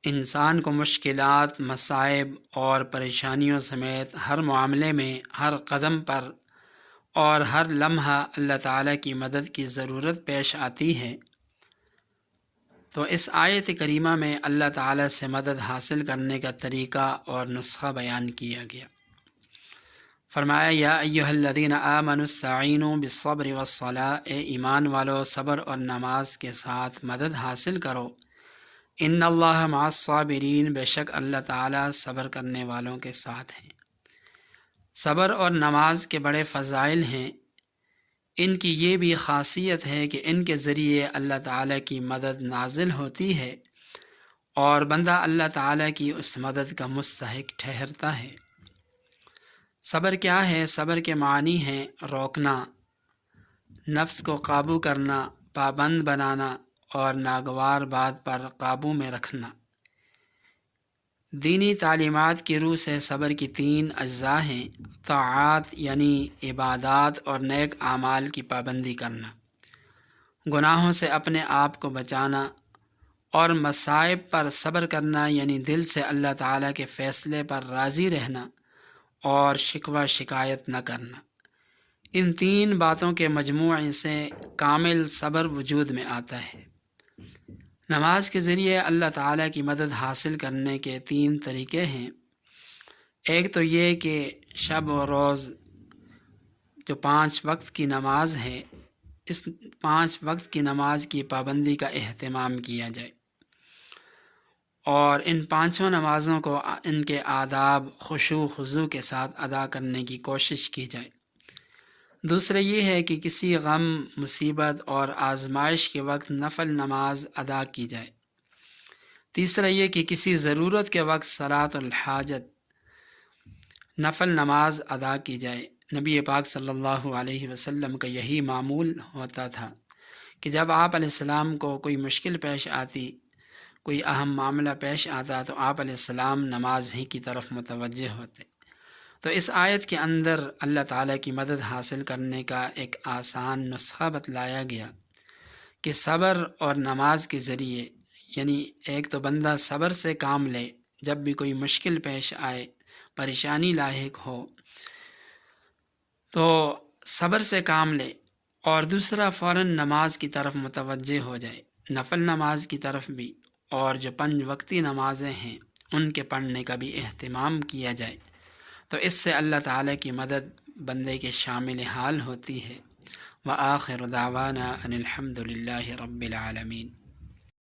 انسان کو مشکلات، مصائب اور پریشانیوں سمیت ہر معاملے میں، ہر قدم پر اور ہر لمحہ اللہ تعالیٰ کی مدد کی ضرورت پیش آتی ہے، تو اس آیت کریمہ میں اللہ تعالیٰ سے مدد حاصل کرنے کا طریقہ اور نسخہ بیان کیا گیا۔ فرمایا یا ایھا الذین آمنوا استعینوا بالصبر والصلاۃ، اے ایمان والو صبر اور نماز کے ساتھ مدد حاصل کرو۔ ان اللہ مع الصابرین، بے شک اللہ تعالیٰ صبر کرنے والوں کے ساتھ ہیں۔ صبر اور نماز کے بڑے فضائل ہیں۔ ان کی یہ بھی خاصیت ہے کہ ان کے ذریعے اللہ تعالیٰ کی مدد نازل ہوتی ہے اور بندہ اللہ تعالیٰ کی اس مدد کا مستحق ٹھہرتا ہے۔ صبر کیا ہے؟ صبر کے معنی ہیں روکنا، نفس کو قابو کرنا، پابند بنانا اور ناگوار بات پر قابو میں رکھنا۔ دینی تعلیمات کی روح سے صبر کی 3 اجزاء ہیں: طاعات یعنی عبادات اور نیک اعمال کی پابندی کرنا، گناہوں سے اپنے آپ کو بچانا، اور مصائب پر صبر کرنا یعنی دل سے اللہ تعالیٰ کے فیصلے پر راضی رہنا اور شکوہ شکایت نہ کرنا۔ ان 3 باتوں کے مجموعے سے کامل صبر وجود میں آتا ہے۔ نماز کے ذریعے اللہ تعالیٰ کی مدد حاصل کرنے کے 3 طریقے ہیں۔ ایک تو یہ کہ شب و روز جو 5 وقت کی نماز ہے، اس 5 وقت کی نماز کی پابندی کا اہتمام کیا جائے اور ان 5 نمازوں کو ان کے آداب خشوع خضوع کے ساتھ ادا کرنے کی کوشش کی جائے۔ دوسرا یہ ہے کہ کسی غم، مصیبت اور آزمائش کے وقت نفل نماز ادا کی جائے۔ تیسرا یہ کہ کسی ضرورت کے وقت صلاۃ الحاجت نفل نماز ادا کی جائے۔ نبی پاک صلی اللہ علیہ وسلم کا یہی معمول ہوتا تھا کہ جب آپ علیہ السلام کو کوئی مشکل پیش آتی، کوئی اہم معاملہ پیش آتا، تو آپ علیہ السلام نماز ہی کی طرف متوجہ ہوتے۔ تو اس آیت کے اندر اللہ تعالیٰ کی مدد حاصل کرنے کا ایک آسان نسخہ بتلایا گیا کہ صبر اور نماز کے ذریعے، یعنی ایک تو بندہ صبر سے کام لے، جب بھی کوئی مشکل پیش آئے، پریشانی لاحق ہو تو صبر سے کام لے، اور دوسرا فوراً نماز کی طرف متوجہ ہو جائے، نفل نماز کی طرف بھی، اور جو 5 وقتی نمازیں ہیں ان کے پڑھنے کا بھی اہتمام کیا جائے۔ تو اس سے اللہ تعالیٰ کی مدد بندے کے شامل حال ہوتی ہے۔ وآخر دعوانا ان الحمد للہ رب العالمین۔